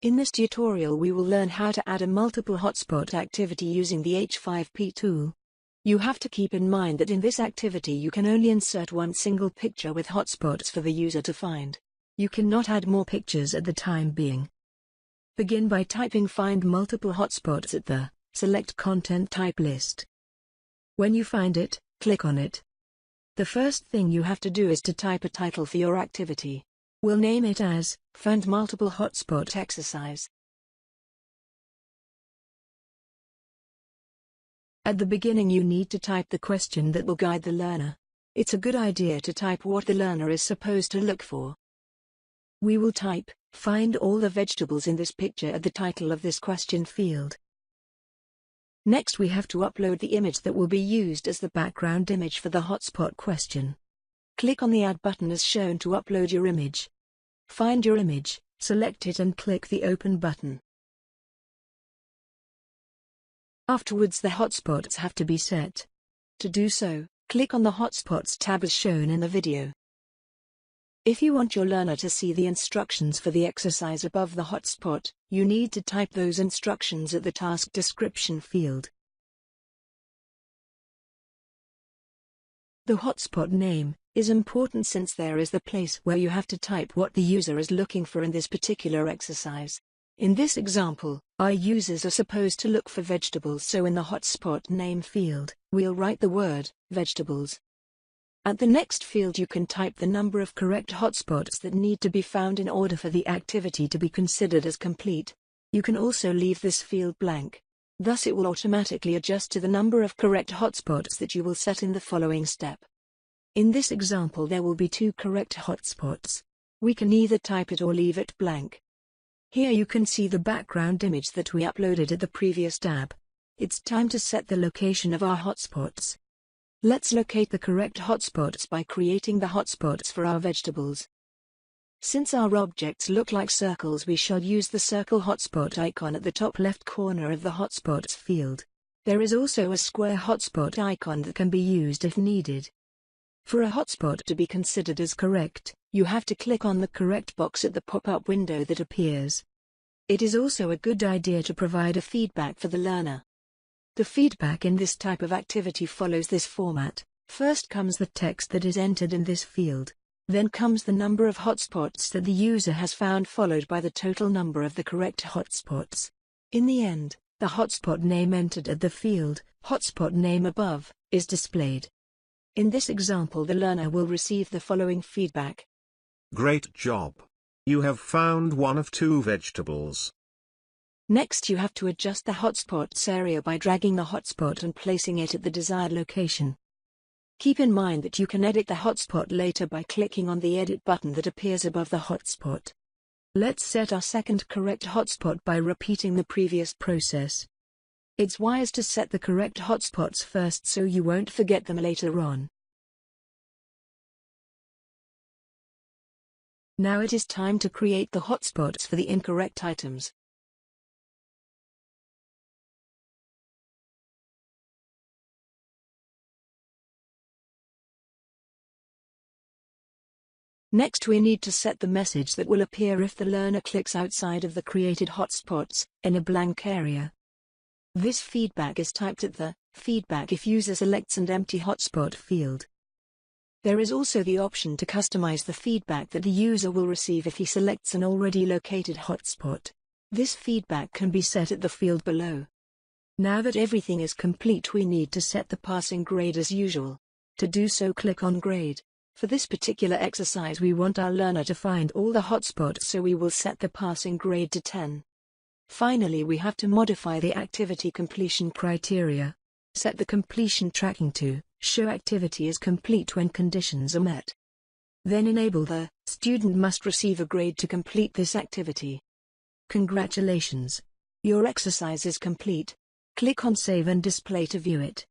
In this tutorial we will learn how to add a multiple hotspot activity using the H5P tool. You have to keep in mind that in this activity you can only insert one single picture with hotspots for the user to find. You cannot add more pictures at the time being. Begin by typing find multiple hotspots at the select content type list. When you find it, click on it. The first thing you have to do is to type a title for your activity. We'll name it as Find Multiple Hotspot Exercise. At the beginning you need to type the question that will guide the learner. It's a good idea to type what the learner is supposed to look for. We will type, find all the vegetables in this picture at the title of this question field. Next we have to upload the image that will be used as the background image for the hotspot question. Click on the Add button as shown to upload your image. Find your image, select it and click the Open button. Afterwards the hotspots have to be set. To do so, click on the Hotspots tab as shown in the video. If you want your learner to see the instructions for the exercise above the hotspot, you need to type those instructions at the task description field. The hotspot name is important since there is the place where you have to type what the user is looking for in this particular exercise. In this example, our users are supposed to look for vegetables, so in the hotspot name field, we'll write the word vegetables. At the next field you can type the number of correct hotspots that need to be found in order for the activity to be considered as complete. You can also leave this field blank. Thus it will automatically adjust to the number of correct hotspots that you will set in the following step. In this example there will be 2 correct hotspots. We can either type it or leave it blank. Here you can see the background image that we uploaded at the previous tab. It's time to set the location of our hotspots. Let's locate the correct hotspots by creating the hotspots for our vegetables. Since our objects look like circles, we shall use the circle hotspot icon at the top left corner of the hotspots field. There is also a square hotspot icon that can be used if needed. For a hotspot to be considered as correct, you have to click on the correct box at the pop-up window that appears. It is also a good idea to provide a feedback for the learner. The feedback in this type of activity follows this format. First comes the text that is entered in this field. Then comes the number of hotspots that the user has found, followed by the total number of the correct hotspots. In the end, the hotspot name entered at the field, hotspot name above, is displayed. In this example the learner will receive the following feedback. Great job! You have found one of 2 vegetables. Next you have to adjust the hotspots area by dragging the hotspot and placing it at the desired location. Keep in mind that you can edit the hotspot later by clicking on the Edit button that appears above the hotspot. Let's set our second correct hotspot by repeating the previous process. It's wise to set the correct hotspots first so you won't forget them later on. Now it is time to create the hotspots for the incorrect items. Next we need to set the message that will appear if the learner clicks outside of the created hotspots, in a blank area. This feedback is typed at the feedback if user selects an empty hotspot field. There is also the option to customize the feedback that the user will receive if he selects an already located hotspot. This feedback can be set at the field below. Now that everything is complete, we need to set the passing grade as usual. To do so, click on Grade. For this particular exercise we want our learner to find all the hotspots, so we will set the passing grade to 10. Finally we have to modify the activity completion criteria. Set the completion tracking to show activity is complete when conditions are met. Then enable the student must receive a grade to complete this activity. Congratulations! Your exercise is complete. Click on Save and Display to view it.